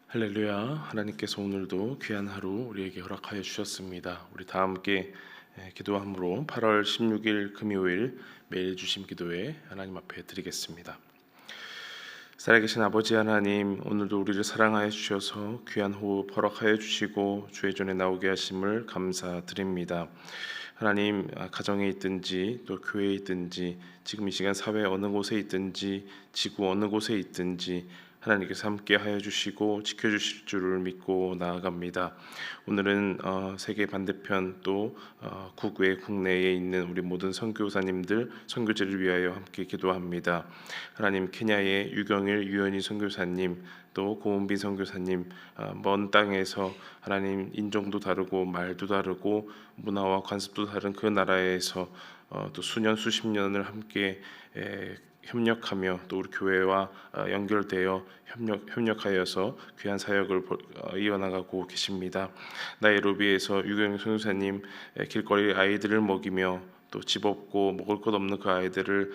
할렐루야. 하나님께서 오늘도 귀한 하루 우리에게 허락하여 주셨습니다. 우리 다 함께 기도함으로 8월 16일 금요일 매일 주심 기도회 하나님 앞에 드리겠습니다. 살아계신 아버지 하나님, 오늘도 우리를 사랑하여 주셔서 귀한 호흡 허락하여 주시고 주의 전에 나오게 하심을 감사드립니다. 하나님, 가정에 있든지 또 교회에 있든지 지금 이 시간 사회 어느 곳에 있든지 지구 어느 곳에 있든지 하나님께서 함께 하여 주시고 지켜주실 줄을 믿고 나아갑니다. 오늘은 세계 반대편 또 국외 국내에 있는 우리 모든 선교사님들 선교제를 위하여 함께 기도합니다. 하나님, 케냐의 유경일 유연희 선교사님, 또 고은빈 선교사님, 먼 땅에서 하나님 인종도 다르고 말도 다르고 문화와 관습도 다른 그 나라에서 또 수년 수십 년을 함께 협력하며 또 우리 교회와 연결되어 협력하여서 귀한 사역을 이어나가고 계십니다. 나이로비에서 유경 선교사님 길거리 아이들을 먹이며 또 집 없고 먹을 것 없는 그 아이들을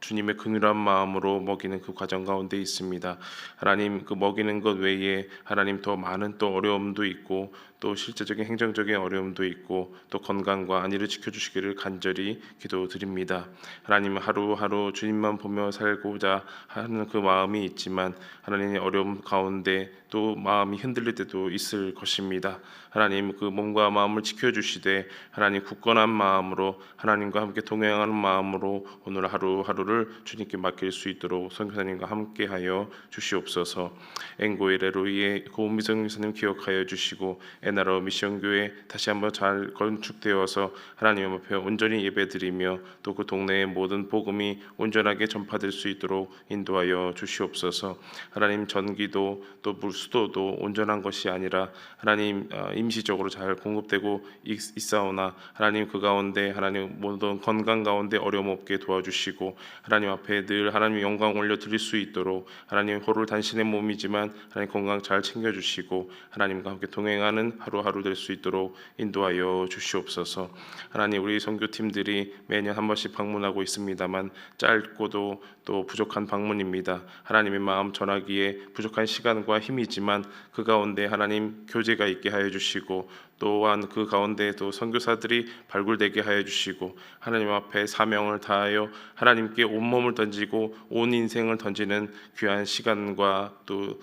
주님의 긍휼한 마음으로 먹이는 그 과정 가운데 있습니다. 하나님, 그 먹이는 것 외에 하나님 더 많은 또 어려움도 있고 또 실제적인 행정적인 어려움도 있고 또 건강과 안위를 지켜주시기를 간절히 기도드립니다. 하나님, 하루하루 주님만 보며 살고자 하는 그 마음이 있지만 하나님의 어려움 가운데 또 마음이 흔들릴 때도 있을 것입니다. 하나님, 그 몸과 마음을 지켜주시되 하나님 굳건한 마음으로 하나님과 함께 동행하는 마음으로 오늘 하루하루를 주님께 맡길 수 있도록 선교사님과 함께하여 주시옵소서. 앵고의 레로이의 고은미 선교사님 기억하여 주시고 에나로 미션교회 다시 한번 잘 건축되어서 하나님 앞에 온전히 예배드리며 또 그 동네의 모든 복음이 온전하게 전파될 수 있도록 인도하여 주시옵소서. 하나님, 전기도 또 수도도 온전한 것이 아니라 하나님 임시적으로 잘 공급되고 있사오나 하나님 그 가운데 하나님 모든 건강 가운데 어려움 없게 도와주시고 하나님 앞에 늘 하나님 영광 올려 드릴 수 있도록 하나님 호를 단신의 몸이지만 하나님 건강 잘 챙겨주시고 하나님과 함께 동행하는 하루하루 될 수 있도록 인도하여 주시옵소서. 하나님, 우리 선교팀들이 매년 한 번씩 방문하고 있습니다만 짧고도 또 부족한 방문입니다. 하나님의 마음 전하기에 부족한 시간과 힘이지만 그 가운데 하나님 교제가 있게 하여 주시고 또한 그 가운데 또 선교사들이 발굴되게 하여 주시고 하나님 앞에 사명을 다하여 하나님께 온몸을 던지고 온 인생을 던지는 귀한 시간과 또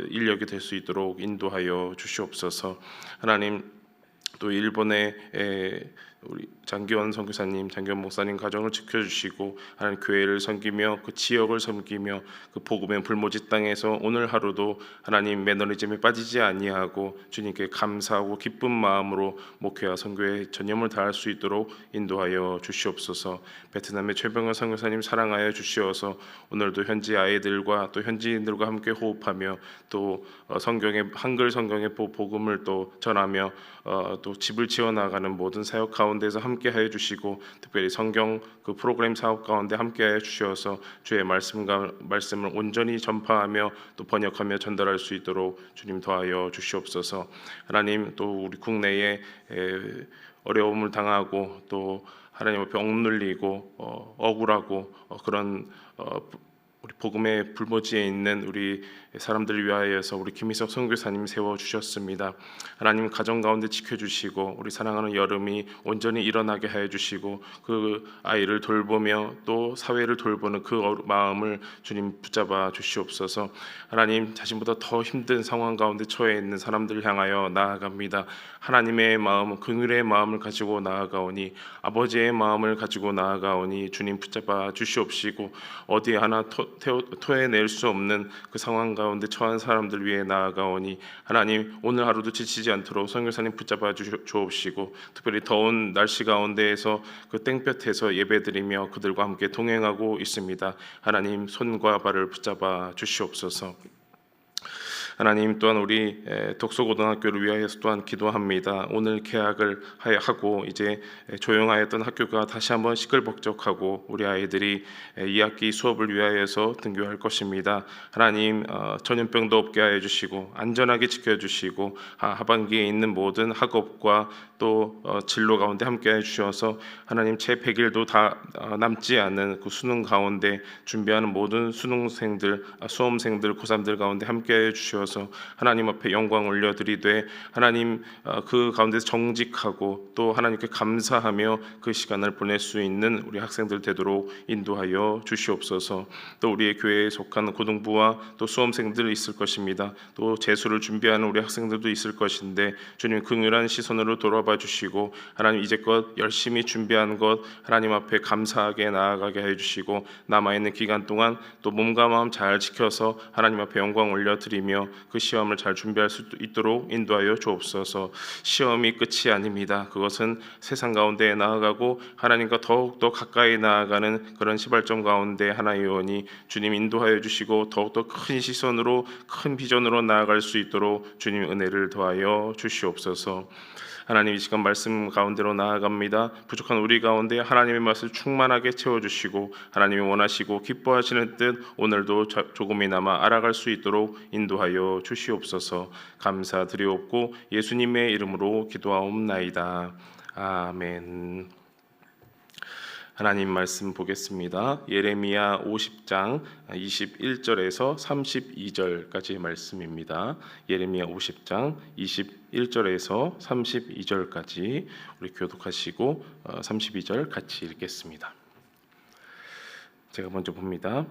인력이 될 수 있도록 인도하여 주시옵소서. 하나님, 또 일본의 우리 장기원 선교사님, 장기원 목사님 가정을 지켜주시고 하나님 교회를 섬기며 그 지역을 섬기며 그 복음의 불모지 땅에서 오늘 하루도 하나님 매너리즘에 빠지지 아니하고 주님께 감사하고 기쁜 마음으로 목회와 선교에 전념을 다할 수 있도록 인도하여 주시옵소서. 베트남의 최병현 선교사님 사랑하여 주시어서 오늘도 현지 아이들과 또 현지인들과 함께 호흡하며 또 성경의 한글 성경의 복음을 또 전하며 또 집을 지어나가는 모든 사역 가운데서 함께하여 주시고 특별히 성경 그 프로그램 사업 가운데 함께하여 주셔서 주의 말씀을 온전히 전파하며 또 번역하며 전달할 수 있도록 주님 도와여 주시옵소서. 하나님, 또 우리 국내에 어려움을 당하고 또 하나님 앞에 억눌리고 억울하고 그런 우리 복음의 불모지에 있는 우리 사람들을 위하여서 우리 김희석 선교사님 세워주셨습니다. 하나님, 가정 가운데 지켜주시고 우리 사랑하는 여름이 온전히 일어나게 하여 주시고 그 아이를 돌보며 또 사회를 돌보는 그 마음을 주님 붙잡아 주시옵소서. 하나님, 자신보다 더 힘든 상황 가운데 처해 있는 사람들을 향하여 나아갑니다. 하나님의 마음, 긍휼의 마음을 가지고 나아가오니 아버지의 마음을 가지고 나아가오니 주님 붙잡아 주시옵시고 어디 하나 토해낼 수 없는 그 상황 가운데 처한 사람들 위해 나아가오니 하나님, 오늘 하루도 지치지 않도록 선교사님 붙잡아 주옵시고 특별히 더운 날씨 가운데에서 그 땡볕에서 예배드리며 그들과 함께 동행하고 있습니다. 하나님, 손과 발을 붙잡아 주시옵소서. 하나님 또한 우리 독서고등학교를 위하여서 또한 기도합니다. 오늘 개학을 하고 이제 조용하였던 학교가 다시 한번 시끌벅적하고 우리 아이들이 2학기 수업을 위하여서 등교할 것입니다. 하나님 전염병도 없게 하여 주시고 안전하게 지켜주시고 하반기에 있는 모든 학업과 또 진로 가운데 함께해 주셔서 하나님 채 100일도 다 남지 않은 그 수능 가운데 준비하는 모든 수능생들, 수험생들, 고3들 가운데 함께해 주셔서 하나님 앞에 영광 올려드리되 하나님 그 가운데서 정직하고 또 하나님께 감사하며 그 시간을 보낼 수 있는 우리 학생들 되도록 인도하여 주시옵소서. 또 우리의 교회에 속한 고등부와 또 수험생들 있을 것입니다. 또 재수를 준비하는 우리 학생들도 있을 것인데 주님 긍휼한 시선으로 돌아봐 주시고 하나님 이제껏 열심히 준비한 것 하나님 앞에 감사하게 나아가게 해주시고 남아있는 기간 동안 또 몸과 마음 잘 지켜서 하나님 앞에 영광 올려드리며 그 시험을 잘 준비할 수 있도록 인도하여 주옵소서. 시험이 끝이 아닙니다. 그것은 세상 가운데 나아가고 하나님과 더욱더 가까이 나아가는 그런 시발점 가운데 하나의 요원이 주님 인도하여 주시고 더욱더 큰 시선으로 큰 비전으로 나아갈 수 있도록 주님 은혜를 더하여 주시옵소서. 하나님 이 시간 말씀 가운데로 나아갑니다. 부족한 우리 가운데 하나님의 말씀을 충만하게 채워주시고 하나님이 원하시고 기뻐하시는 뜻 오늘도 조금이나마 알아갈 수 있도록 인도하여 주시옵소서. 감사드리옵고 예수님의 이름으로 기도하옵나이다. 아멘. 하나님 말씀 보겠습니다. 예레미야 50장 21절에서 32절까지의 말씀입니다. 예레미야 50장 21절에서 32절까지 우리 교독하시고 32절 같이 읽겠습니다. 제가 먼저 봅니다.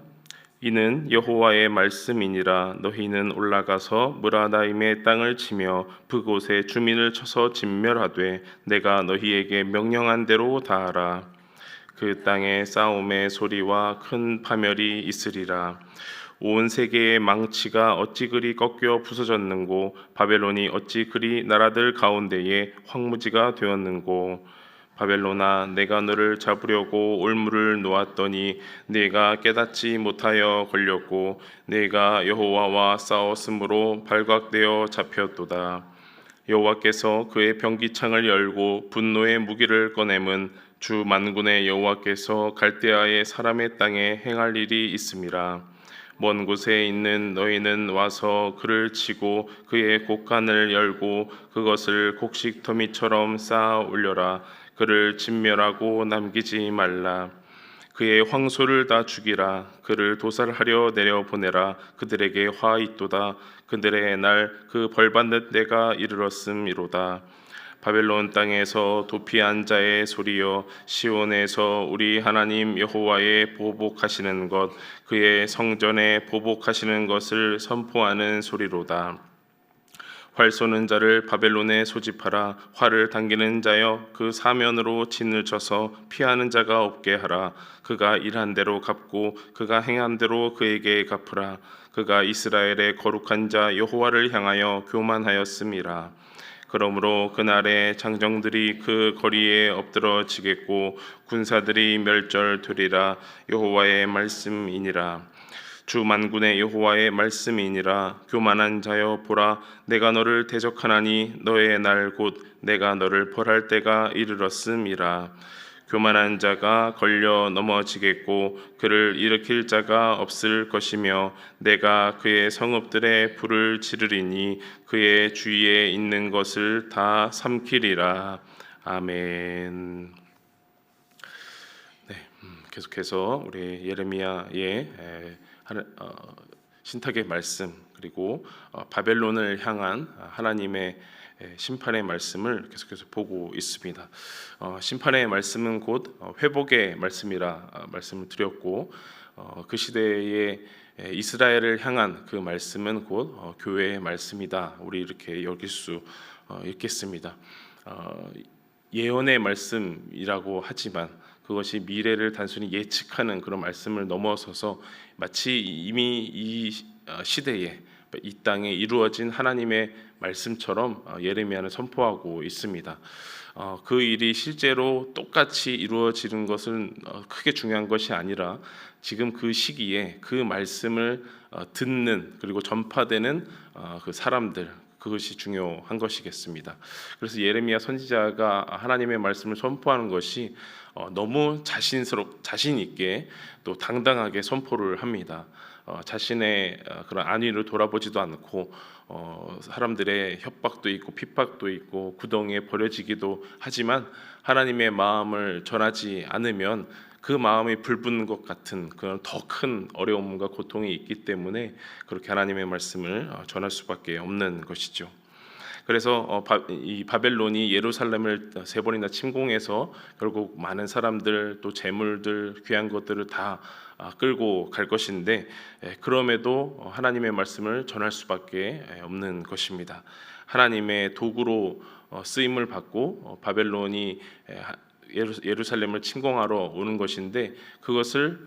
이는 여호와의 말씀이니라. 너희는 올라가서 무라다임의 땅을 치며 그곳의 주민을 쳐서 진멸하되 내가 너희에게 명령한 대로 다하라. 그 땅에 싸움의 소리와 큰 파멸이 있으리라. 온 세계의 망치가 어찌 그리 꺾여 부서졌는고 바벨론이 어찌 그리 나라들 가운데에 황무지가 되었는고. 바벨론아 내가 너를 잡으려고 올무를 놓았더니 네가 깨닫지 못하여 걸렸고 네가 여호와와 싸웠으므로 발각되어 잡혔도다. 여호와께서 그의 병기창을 열고 분노의 무기를 꺼냄은 주 만군의 여호와께서 갈대아의 사람의 땅에 행할 일이 있음이라. 먼 곳에 있는 너희는 와서 그를 치고 그의 곡간을 열고 그것을 곡식 더미처럼 쌓아 올려라. 그를 진멸하고 남기지 말라. 그의 황소를 다 죽이라. 그를 도살하려 내려보내라. 그들에게 화 있도다. 그들의 날 그 벌받는 때가 이르렀음이로다. 바벨론 땅에서 도피한 자의 소리여 시온에서 우리 하나님 여호와의 보복하시는 것 그의 성전에 보복하시는 것을 선포하는 소리로다. 활 쏘는 자를 바벨론에 소집하라. 활을 당기는 자여 그 사면으로 진을 쳐서 피하는 자가 없게 하라. 그가 일한 대로 갚고 그가 행한 대로 그에게 갚으라. 그가 이스라엘의 거룩한 자 여호와를 향하여 교만하였음이라. 그러므로 그날에 장정들이 그 거리에 엎드러지겠고 군사들이 멸절되리라. 여호와의 말씀이니라. 주 만군의 여호와의 말씀이니라. 교만한 자여 보라. 내가 너를 대적하나니 너의 날 곧 내가 너를 벌할 때가 이르렀음이라. 교만한 자가 걸려 넘어지겠고 그를 일으킬 자가 없을 것이며 내가 그의 성읍들에 불을 지르리니 그의 주위에 있는 것을 다 삼키리라. 아멘. 네, 계속해서 우리 예레미야의 신탁의 말씀 그리고 바벨론을 향한 하나님의 심판의 말씀을 계속해서 보고 있습니다. 심판의 말씀은 곧 회복의 말씀이라 말씀을 드렸고 그 시대에 이스라엘을 향한 그 말씀은 곧 교회의 말씀이다. 우리 이렇게 여길 수 있겠습니다. 예언의 말씀이라고 하지만 그것이 미래를 단순히 예측하는 그런 말씀을 넘어서서 마치 이미 이 시대에 이 땅에 이루어진 하나님의 말씀처럼 예레미야는 선포하고 있습니다. 그 일이 실제로 똑같이 이루어지는 것은 크게 중요한 것이 아니라 지금 그 시기에 그 말씀을 듣는 그리고 전파되는 그 사람들, 그것이 중요한 것이겠습니다. 그래서 예레미야 선지자가 하나님의 말씀을 선포하는 것이 너무 자신 있게 또 당당하게 선포를 합니다. 자신의 그런 안위를 돌아보지도 않고 사람들의 협박도 있고 핍박도 있고 구덩이에 버려지기도 하지만 하나님의 마음을 전하지 않으면 그 마음이 불붙는 것 같은 그런 더 큰 어려움과 고통이 있기 때문에 그렇게 하나님의 말씀을 전할 수밖에 없는 것이죠. 그래서 이 바벨론이 예루살렘을 3번이나 침공해서 결국 많은 사람들 또 재물들 귀한 것들을 다 끌고 갈 것인데 그럼에도 하나님의 말씀을 전할 수밖에 없는 것입니다. 하나님의 도구로 쓰임을 받고 바벨론이 예루살렘을 침공하러 오는 것인데 그것을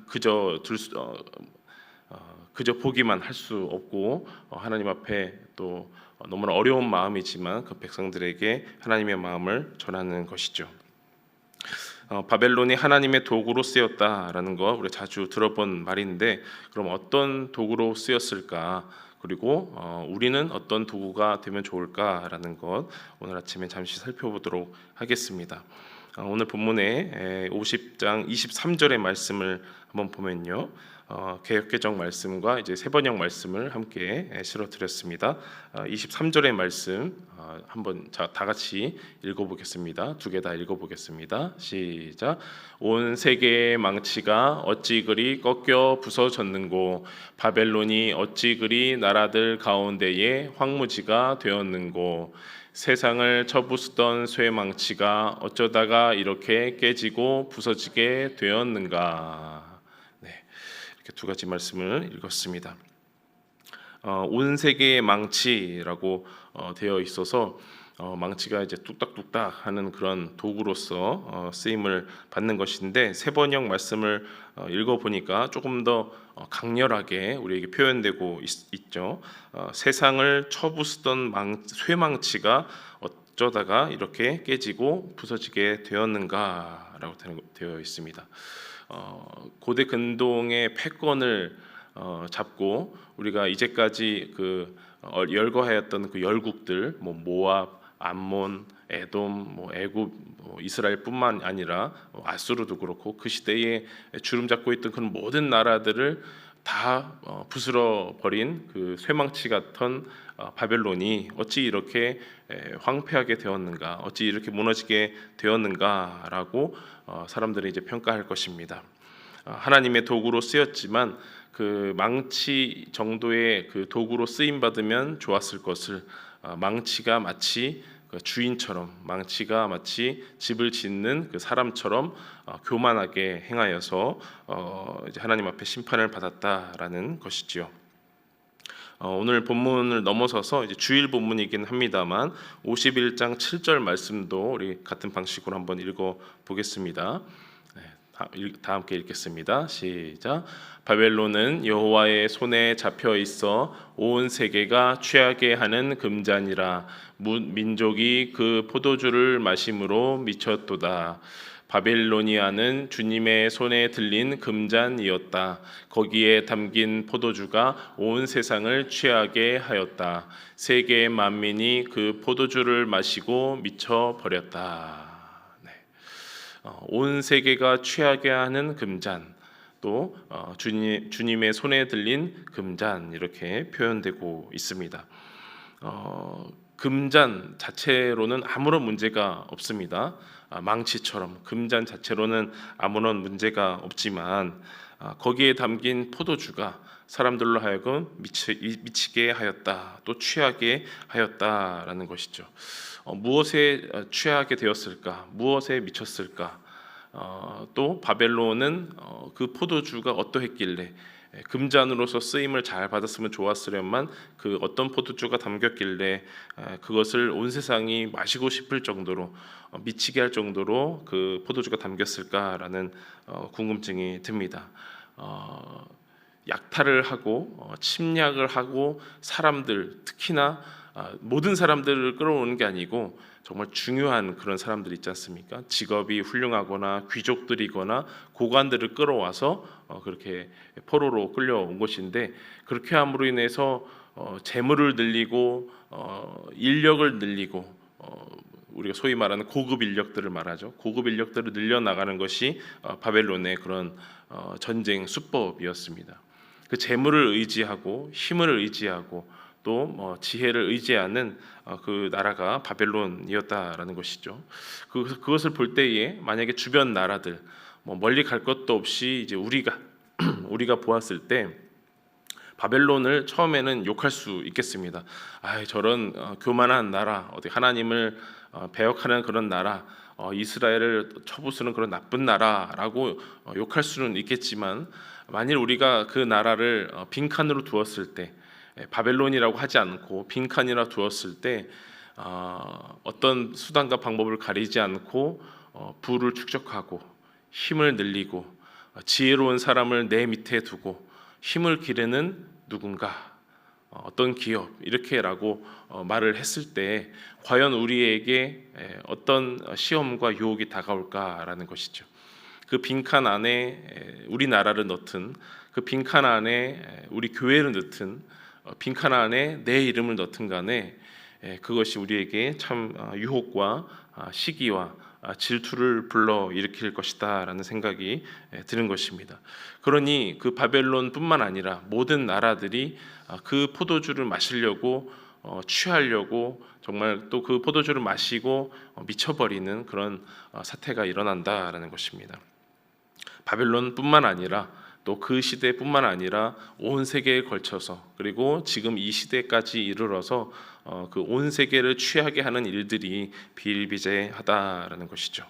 그저 보기만 할 수 없고 하나님 앞에 또 너무나 어려운 마음이지만 그 백성들에게 하나님의 마음을 전하는 것이죠. 바벨론이 하나님의 도구로 쓰였다라는 거 우리 자주 들어본 말인데 그럼 어떤 도구로 쓰였을까? 그리고 우리는 어떤 도구가 되면 좋을까라는 것 오늘 아침에 잠시 살펴보도록 하겠습니다. 오늘 본문의 50장 23절의 말씀을 한번 보면요. 개역개정 말씀과 이제 세번역 말씀을 함께 실어드렸습니다. 23절의 말씀 한번 다 같이 읽어보겠습니다. 두 개 다 읽어보겠습니다. 시작. 온 세계의 망치가 어찌 그리 꺾여 부서졌는고 바벨론이 어찌 그리 나라들 가운데에 황무지가 되었는고 세상을 쳐부수던 쇠망치가 어쩌다가 이렇게 깨지고 부서지게 되었는가. 이렇게 두 가지 말씀을 읽었습니다. 온 세계의 망치라고 되어 있어서 망치가 이제 뚝딱뚝딱 하는 그런 도구로서 쓰임을 받는 것인데 세번역 말씀을 읽어보니까 조금 더 강렬하게 우리에게 표현되고 있죠. 세상을 쳐부수던 쇠망치가 어쩌다가 이렇게 깨지고 부서지게 되었는가라고 되어 있습니다. 고대 근동의 패권을 잡고 우리가 이제까지 열거하였던 그 열국들, 모압, 암몬, 에돔, 애굽, 이스라엘뿐만 아니라 아수르도 그렇고 그 시대에 주름 잡고 있던 그런 모든 나라들을 다 부스러 버린 그 쇠망치 같은 바벨론이 어찌 이렇게 황폐하게 되었는가, 어찌 이렇게 무너지게 되었는가라고 사람들이 이제 평가할 것입니다. 하나님의 도구로 쓰였지만 그 망치 정도의 그 도구로 쓰임 받으면 좋았을 것을 망치가 마치 주인처럼, 망치가 마치 집을 짓는 그 사람처럼 교만하게 행하여서 이제 하나님 앞에 심판을 받았다라는 것이지요. 오늘 본문을 넘어서서 이제 주일 본문이긴 합니다만 51장 7절 말씀도 우리 같은 방식으로 한번 읽어 보겠습니다. 다 함께 읽겠습니다. 시작. 바벨론은 여호와의 손에 잡혀 있어 온 세계가 취하게 하는 금잔이라 민족이 그 포도주를 마심으로 미쳤도다. 바벨로니아는 주님의 손에 들린 금잔이었다. 거기에 담긴 포도주가 온 세상을 취하게 하였다. 세계의 만민이 그 포도주를 마시고 미쳐 버렸다. 온 세계가 취하게 하는 금잔, 또 주님의 손에 들린 금잔 이렇게 표현되고 있습니다. 금잔 자체로는 아무런 문제가 없습니다. 망치처럼 금잔 자체로는 아무런 문제가 없지만 거기에 담긴 포도주가 사람들로 하여금 미치게 하였다, 또 취하게 하였다라는 것이죠. 무엇에 취하게 되었을까? 무엇에 미쳤을까? 또 바벨론은 그 포도주가 어떠했길래 금잔으로서 쓰임을 잘 받았으면 좋았으련만 그 어떤 포도주가 담겼길래 그것을 온 세상이 마시고 싶을 정도로 미치게 할 정도로 그 포도주가 담겼을까라는 궁금증이 듭니다. 약탈을 하고 침략을 하고 사람들, 특히나 모든 사람들을 끌어오는 게 아니고 정말 중요한 그런 사람들 있지 않습니까? 직업이 훌륭하거나 귀족들이거나 고관들을 끌어와서 그렇게 포로로 끌려온 것인데, 그렇게 함으로 인해서 재물을 늘리고 인력을 늘리고 우리가 소위 말하는 고급 인력들을 말하죠. 고급 인력들을 늘려나가는 것이 바벨론의 그런 전쟁 수법이었습니다. 그 재물을 의지하고 힘을 의지하고 또 지혜를 의지하는 그 나라가 바벨론이었다라는 것이죠. 그것을 볼 때에 만약에 주변 나라들 멀리 갈 것도 없이 이제 우리가 보았을 때 바벨론을 처음에는 욕할 수 있겠습니다. 저런 교만한 나라, 어디 하나님을 배역하는 그런 나라, 이스라엘을 쳐부수는 그런 나쁜 나라라고 욕할 수는 있겠지만, 만일 우리가 그 나라를 빈칸으로 두었을 때, 바벨론이라고 하지 않고 빈칸이라 두었을 때 어떤 수단과 방법을 가리지 않고 부를 축적하고 힘을 늘리고 지혜로운 사람을 내 밑에 두고 힘을 기르는 누군가, 어떤 기업 이렇게라고 말을 했을 때 과연 우리에게 어떤 시험과 유혹이 다가올까라는 것이죠. 그 빈칸 안에 우리 나라를 넣든, 그 빈칸 안에 우리 교회를 넣든, 빈칸 안에 내 이름을 넣든 간에 그것이 우리에게 참 유혹과 시기와 질투를 불러 일으킬 것이다라는 생각이 드는 것입니다. 그러니 그 바벨론뿐만 아니라 모든 나라들이 그 포도주를 마시려고 취하려고 정말 또 그 포도주를 마시고 미쳐버리는 그런 사태가 일어난다라는 것입니다. 바벨론뿐만 아니라 또 그 시대뿐만 아니라 온 세계에 걸쳐서, 그리고 지금 이 시대까지 이르러서 그 온 세계를 취하게 하는 일들이 비일비재하다라는 것이죠.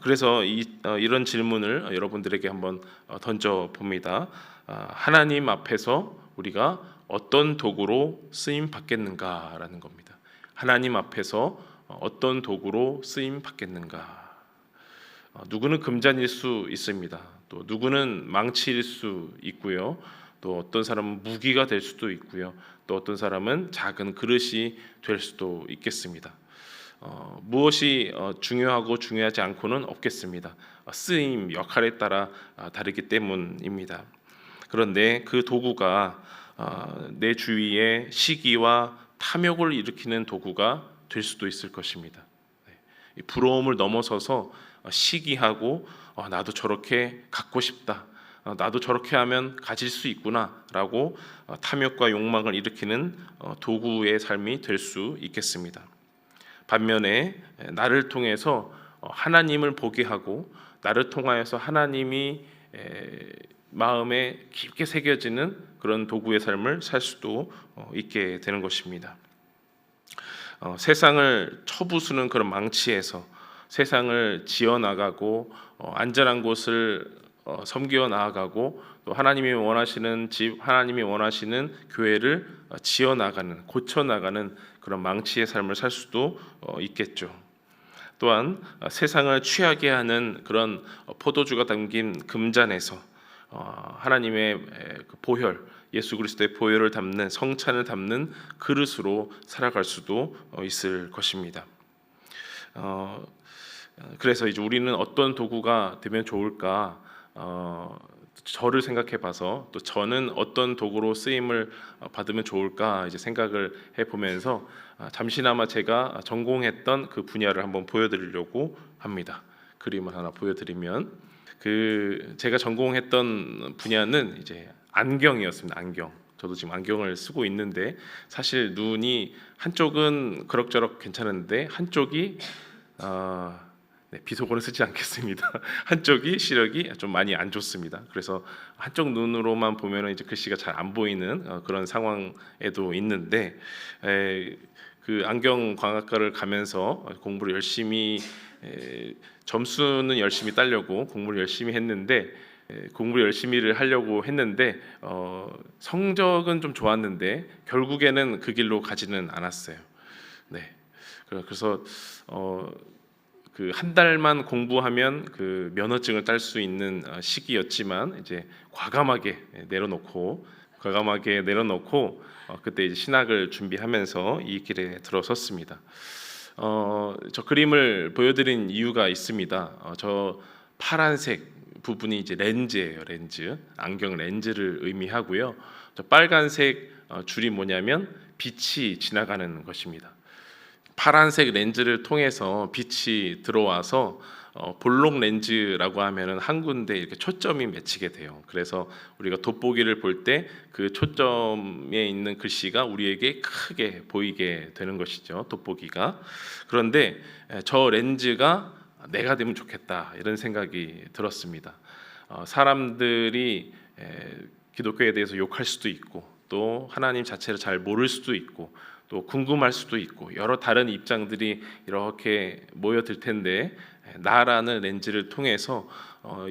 그래서 이런 질문을 여러분들에게 한번 던져 봅니다. 하나님 앞에서 우리가 어떤 도구로 쓰임 받겠는가라는 겁니다. 하나님 앞에서 어떤 도구로 쓰임 받겠는가. 누구는 금잔일 수 있습니다. 또 누구는 망치일 수 있고요. 또 어떤 사람은 무기가 될 수도 있고요. 또 어떤 사람은 작은 그릇이 될 수도 있겠습니다. 무엇이 중요하고 중요하지 않고는 없겠습니다. 쓰임 역할에 따라 다르기 때문입니다. 그런데 그 도구가 내 주위에 시기와 탐욕을 일으키는 도구가 될 수도 있을 것입니다. 부러움을 넘어서서 시기하고 나도 저렇게 갖고 싶다, 나도 저렇게 하면 가질 수 있구나라고 탐욕과 욕망을 일으키는 도구의 삶이 될 수 있겠습니다. 반면에 나를 통해서 하나님을 보게 하고 나를 통하여서 하나님이 마음에 깊게 새겨지는 그런 도구의 삶을 살 수도 있게 되는 것입니다. 세상을 쳐부수는 그런 망치에서 세상을 지어나가고 안전한 곳을 섬겨 나아가고 또 하나님이 원하시는 집, 하나님이 원하시는 교회를 지어나가는, 고쳐나가는 그런 망치의 삶을 살 수도 있겠죠. 또한 세상을 취하게 하는 그런 포도주가 담긴 금잔에서 하나님의 보혈, 예수 그리스도의 보혈을 담는, 성찬을 담는 그릇으로 살아갈 수도 있을 것입니다. 그래서 이제 우리는 어떤 도구가 되면 좋을까? 저를 생각해봐서 또 저는 어떤 도구로 쓰임을 받으면 좋을까 이제 생각을 해보면서 잠시나마 제가 전공했던 그 분야를 한번 보여드리려고 합니다. 그림을 하나 보여드리면, 제가 전공했던 분야는 이제 안경이었습니다. 안경. 저도 지금 안경을 쓰고 있는데 사실 눈이 한쪽은 그럭저럭 괜찮은데 한쪽이 비속어는 쓰지 않겠습니다. 한쪽이 시력이 좀 많이 안 좋습니다. 그래서 한쪽 눈으로만 보면은 이제 글씨가 잘 안 보이는 그런 상황에도 있는데, 그 안경광학과를 가면서 공부를 열심히 점수는 열심히 따려고 공부를 열심히 했는데, 공부를 열심히를 하려고 했는데 성적은 좀 좋았는데 결국에는 그 길로 가지는 않았어요. 네. 그래서 그 한 달만 공부하면 그 면허증을 딸 수 있는 시기였지만 이제 과감하게 내려놓고 그때 이제 신학을 준비하면서 이 길에 들어섰습니다. 저 그림을 보여드린 이유가 있습니다. 저 파란색 부분이 이제 렌즈예요. 렌즈, 안경 렌즈를 의미하고요. 저 빨간색 줄이 뭐냐면 빛이 지나가는 것입니다. 파란색 렌즈를 통해서 빛이 들어와서 볼록 렌즈라고 하면은 한 군데 이렇게 초점이 맺히게 돼요. 그래서 우리가 돋보기를 볼 때 그 초점에 있는 글씨가 우리에게 크게 보이게 되는 것이죠. 돋보기가. 그런데 저 렌즈가 내가 되면 좋겠다 이런 생각이 들었습니다. 사람들이 기독교에 대해서 욕할 수도 있고 또 하나님 자체를 잘 모를 수도 있고 또 궁금할 수도 있고 여러 다른 입장들이 이렇게 모여들 텐데 나라는 렌즈를 통해서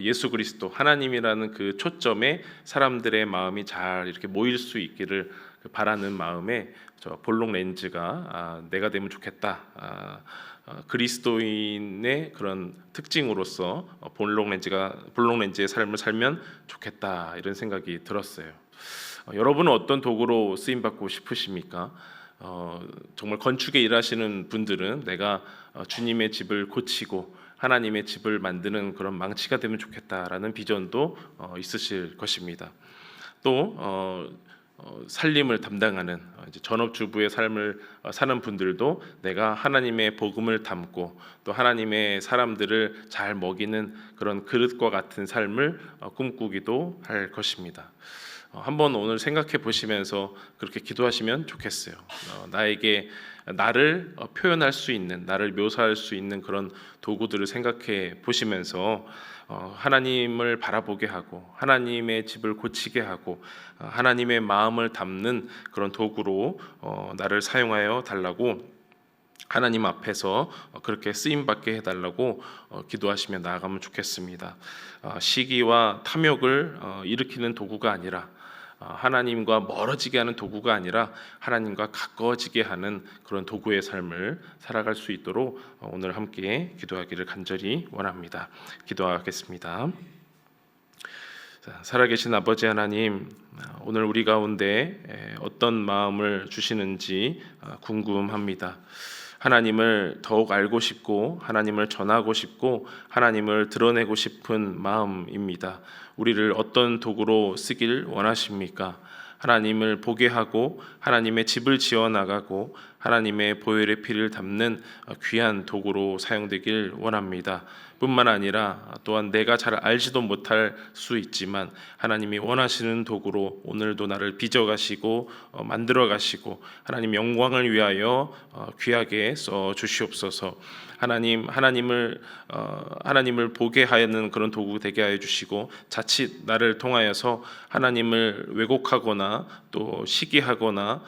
예수 그리스도 하나님이라는 그 초점에 사람들의 마음이 잘 이렇게 모일 수 있기를 바라는 마음에 저 볼록 렌즈가 내가 되면 좋겠다. 그리스도인의 그런 특징으로서 볼록 렌즈의 삶을 살면 좋겠다 이런 생각이 들었어요. 여러분은 어떤 도구로 쓰임 받고 싶으십니까? 정말 건축에 일하시는 분들은 내가 주님의 집을 고치고 하나님의 집을 만드는 그런 망치가 되면 좋겠다라는 비전도 있으실 것입니다. 또 살림을 담당하는 이제 전업주부의 삶을 사는 분들도 내가 하나님의 복음을 담고 또 하나님의 사람들을 잘 먹이는 그런 그릇과 같은 삶을 꿈꾸기도 할 것입니다. 한번 오늘 생각해 보시면서 그렇게 기도하시면 좋겠어요. 나에게 나를 표현할 수 있는, 나를 묘사할 수 있는 그런 도구들을 생각해 보시면서 하나님을 바라보게 하고 하나님의 집을 고치게 하고 하나님의 마음을 담는 그런 도구로 나를 사용하여 달라고 하나님 앞에서 그렇게 쓰임 받게 해달라고 기도하시며 나아가면 좋겠습니다. 시기와 탐욕을 일으키는 도구가 아니라 하나님과 멀어지게 하는 도구가 아니라 하나님과 가까워지게 하는 그런 도구의 삶을 살아갈 수 있도록 오늘 함께 기도하기를 간절히 원합니다. 기도하겠습니다. 살아계신 아버지 하나님, 오늘 우리 가운데 어떤 마음을 주시는지 궁금합니다. 하나님을 더욱 알고 싶고 하나님을 전하고 싶고 하나님을 드러내고 싶은 마음입니다. 우리를 어떤 도구로 쓰길 원하십니까? 하나님을 보게 하고 하나님의 집을 지어 나가고 하나님의 보혈의 피를 담는 귀한 도구로 사용되길 원합니다. 뿐만 아니라 또한 내가 잘 알지도 못할 수 있지만 하나님이 원하시는 도구로 오늘도 나를 빚어 가시고 만들어 가시고 하나님 영광을 위하여 귀하게 써 주시옵소서. 하나님을 보게 하는 그런 도구 되게 하여 주시고 자칫 나를 통하여서 하나님을 왜곡하거나 또 시기하거나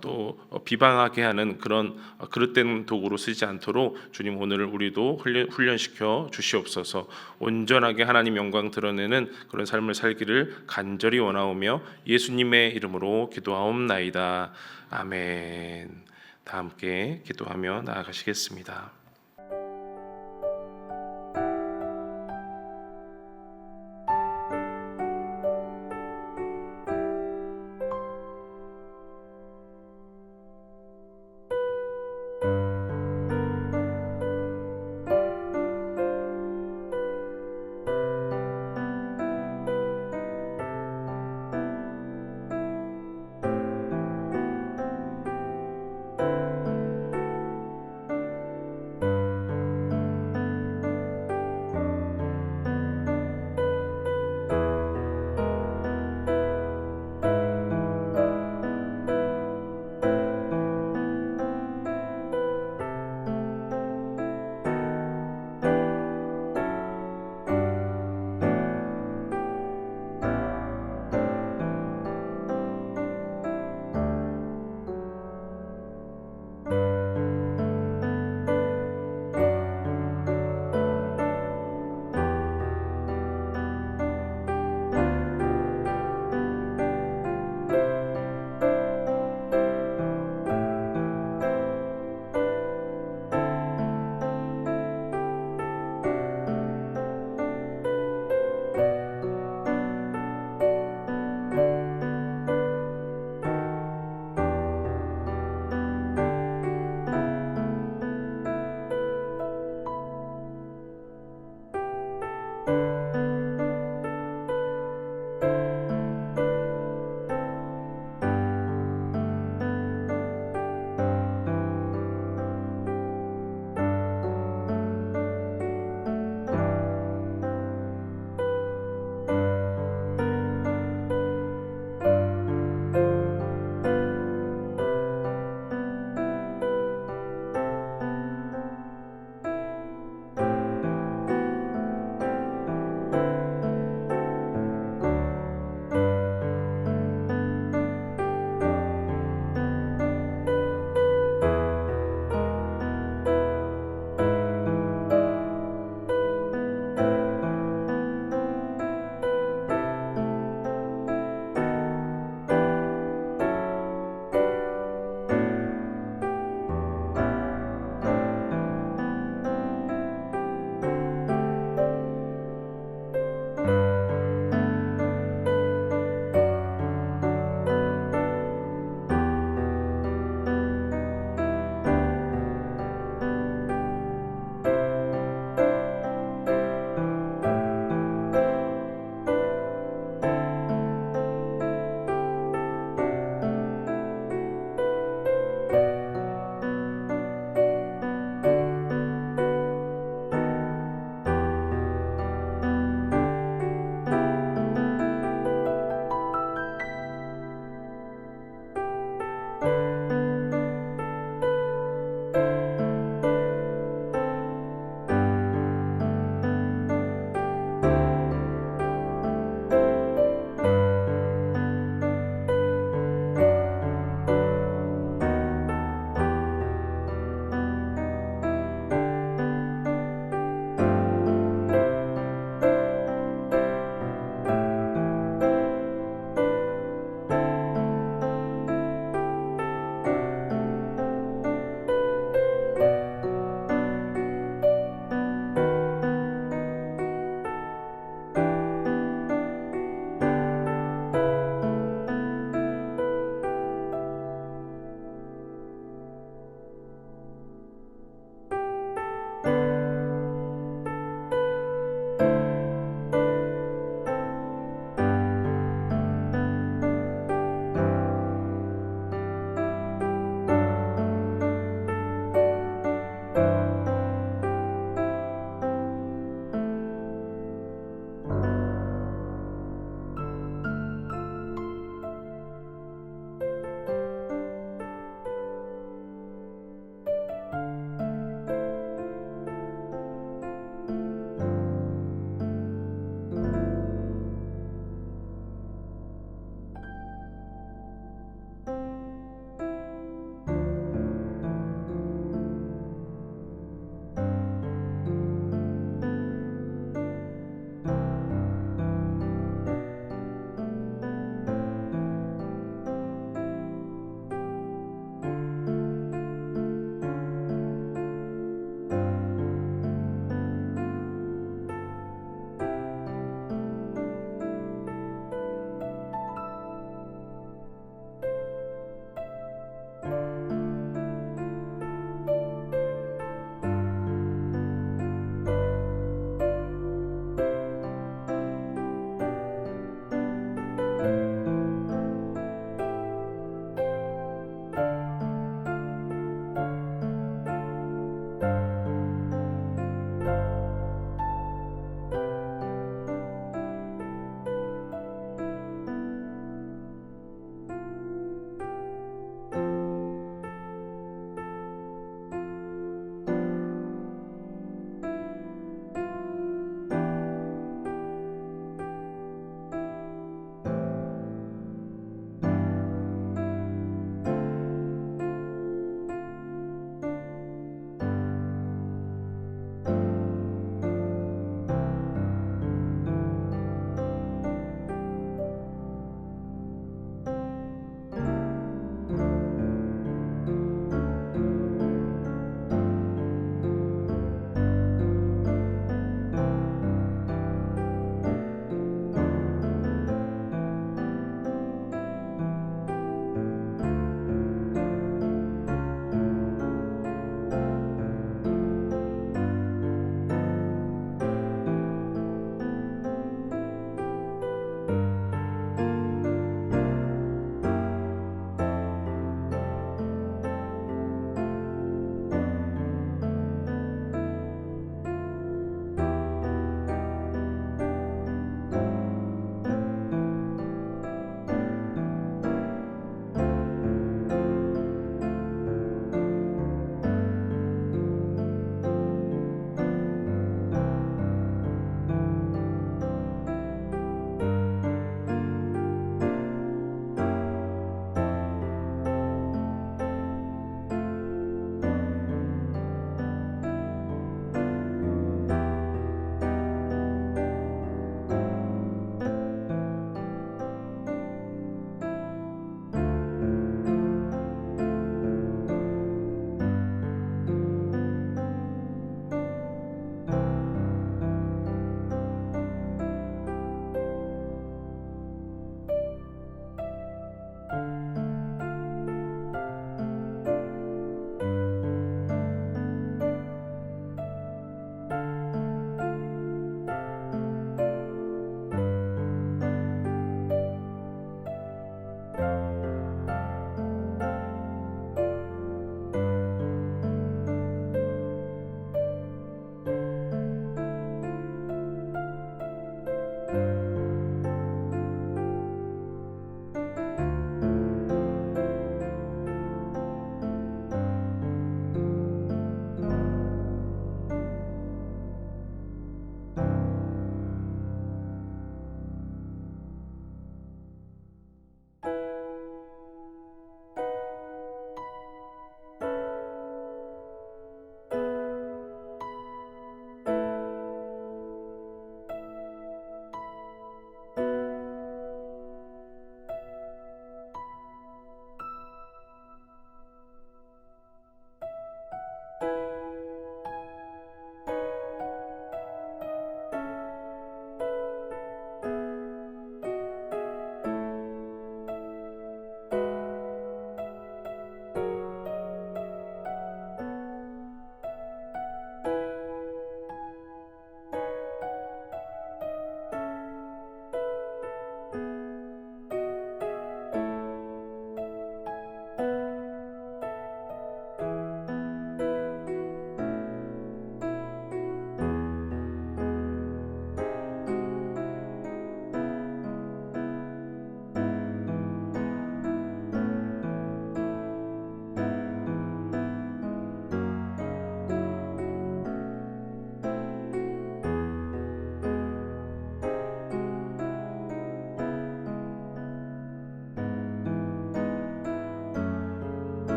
또 비방하게 하는 그런 그릇된 도구로 쓰지 않도록 주님 오늘 우리도 훈련시켜 주시옵소서. 온전하게 하나님 영광 드러내는 그런 삶을 살기를 간절히 원하오며 예수님의 이름으로 기도하옵나이다. 아멘. 다 함께 기도하며 나아가시겠습니다.